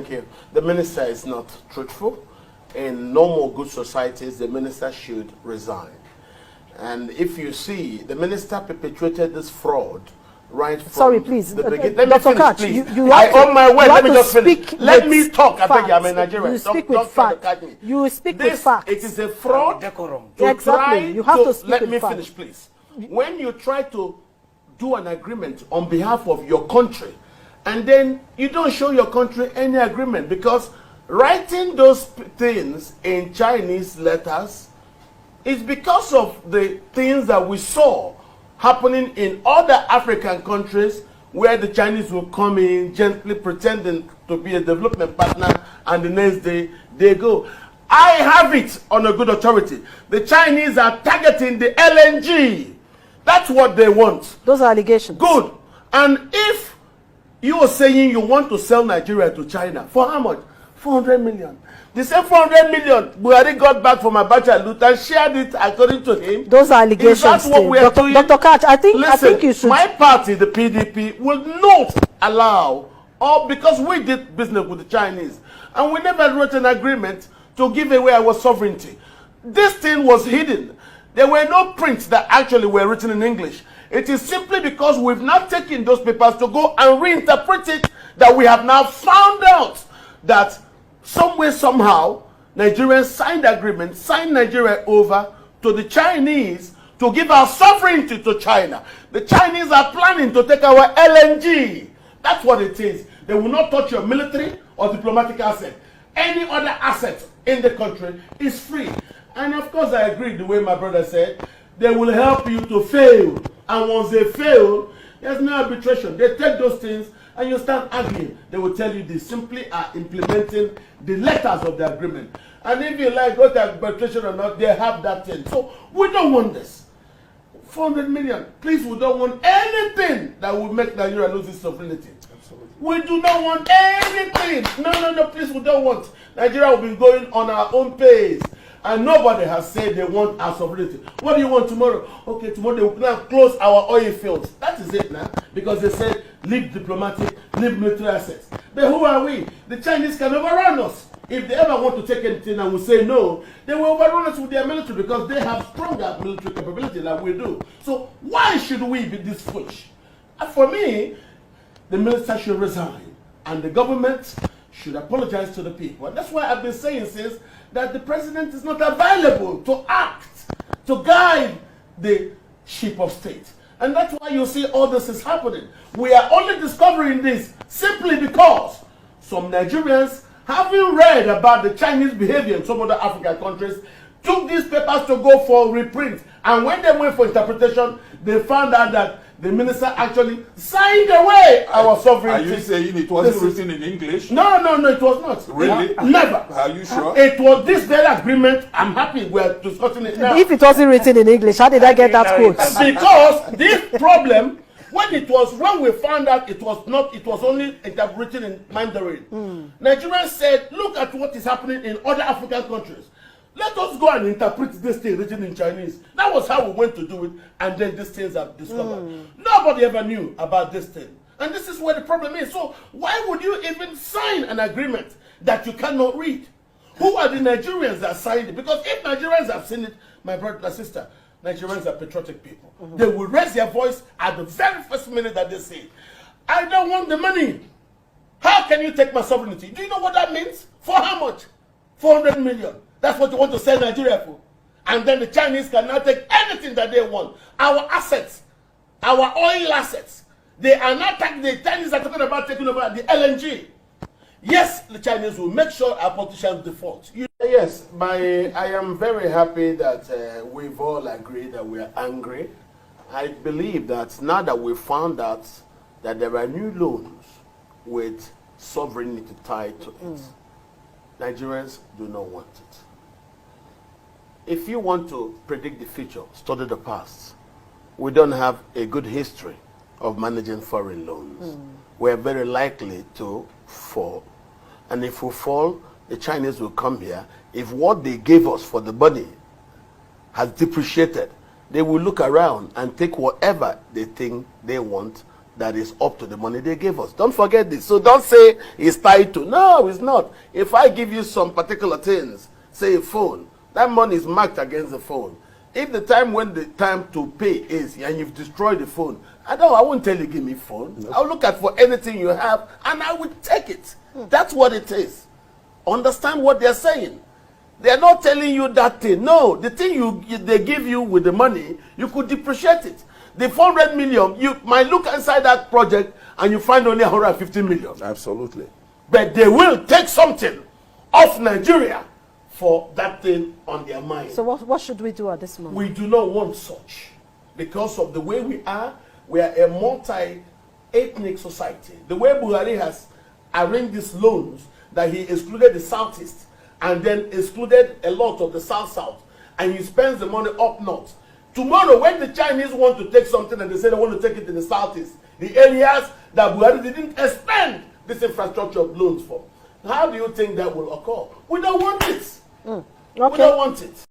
Thank you. The minister is not truthful. In normal good societies, the minister should resign. And if you see, the minister perpetuated this fraud right from Sorry, please. the beginning. Let me Dr. finish, Koch, please. you I own my word. Let me just finish. Let me talk. I beg you, I'm in Nigeria. You speak Don't with try to facts. catch me. You speak with facts. It is a fraud. Decorum. Exactly. You have to speak Let with me facts. finish, please. When you try to do an agreement on behalf of your country, and then you don't show your country any agreement, because writing those things in Chinese letters is because of the things that we saw happening in other African countries, where the Chinese will come in gently pretending to be a development partner, and the next day they go. I have it on a good authority. The Chinese are targeting the LNG. That's what they want. Those are allegations. Good. And if you are saying you want to sell Nigeria to China, for how much? 400 million. The same 400 million Buhari got back from Abacha Loot and shared it according to him. Those are allegations. Is that what we are doing? Dr. Koch, I think you should. My party, the PDP, will not allow, or because we did business with the Chinese, and we never wrote an agreement to give away our sovereignty. This thing was hidden. There were no prints that actually were written in English. It is simply because we've not taken those papers to go and reinterpret it that we have now found out that some way, somehow, Nigerians signed agreement, signed Nigeria over to the Chinese to give our sovereignty to China. The Chinese are planning to take our LNG. That's what it is. They will not touch your military or diplomatic asset. Any other asset in the country is free. And of course, I agree the way my brother said, they will help you to fail. And once they fail, there's no arbitration. They take those things and you start arguing. They will tell you they simply are implementing the letters of the agreement. And if you like, go to arbitration or not, they have that thing. So we don't want this. 400 million. Please, we don't want anything that will make Nigeria lose its sovereignty. Absolutely. We do not want anything. No, please, we don't want. Nigeria will be going on our own pace. And nobody has said they want our sovereignty. What do you want tomorrow? Okay, tomorrow they will now close our oil fields. That is it now. Because they said, leave diplomatic, leave military assets. But who are we? The Chinese can overrun us. If they ever want to take anything and we say no, they will overrun us with their military, because they have stronger military capability than we do. So why should we be this foolish? And for me, the minister should resign. And the government should apologize to the people. And that's why I've been saying since that the president is not available to act, to guide the ship of state. And that's why you see all this is happening. We are only discovering this simply because some Nigerians, having read about the Chinese behavior in some other African countries, took these papers to go for reprint. And when they went for interpretation, they found out that the minister actually signed away our sovereignty. Are you saying it wasn't written in English? No, it was not. Really? Never. Are you sure? It was this very agreement. I'm happy we're discussing it now. If it wasn't written in English, how did I get that quote? Because this problem, when we found out it was not, it was only written in Mandarin. Nigerians said, look at what is happening in other African countries. Let us go and interpret this thing written in Chinese. That was how we went to do it, and then these things are discovered. Nobody ever knew about this thing. And this is where the problem is. So why would you even sign an agreement that you cannot read? Who are the Nigerians that signed it? Because if Nigerians have seen it, my brother, my sister, Nigerians are patriotic people. They will raise their voice at the very first minute that they say it. I don't want the money. How can you take my sovereignty? Do you know what that means? For how much? 400 million. That's what you want to sell Nigeria for. And then the Chinese can now take anything that they want. Our assets, our oil assets. They are not taking, the Chinese are talking about taking over the LNG. Yes, the Chinese will make sure our politicians default. Yes, I am very happy that we've all agreed that we are angry. I believe that now that we found out that there are new loans with sovereignty tied to it, Nigerians do not want it. If you want to predict the future, study the past. We don't have a good history of managing foreign loans. We're very likely to fall. And if we fall, the Chinese will come here. If what they gave us for the money has depreciated, they will look around and take whatever they think they want that is up to the money they gave us. Don't forget this. So don't say it's tied to. No, it's not. If I give you some particular things, say a phone, that money is marked against the phone. If the time when the time to pay is and you've destroyed the phone, I won't tell you give me phone. No. I'll look at for anything you have and I will take it. That's what it is. Understand what they're saying. They're not telling you that thing. No, the thing they give you with the money, you could depreciate it. The 400 million, you might look inside that project and you find only 150 million. Absolutely. But they will take something off Nigeria for that thing on their mind. So what should we do at this moment? We do not want such. Because of the way we are a multi-ethnic society. The way Buhari has arranged these loans, that he excluded the Southeast and then excluded a lot of the South-South, and he spends the money up north. Tomorrow, when the Chinese want to take something and they say they want to take it in the Southeast, the areas that Buhari didn't expend this infrastructure of loans for, how do you think that will occur? We don't want it. Okay. We don't want it.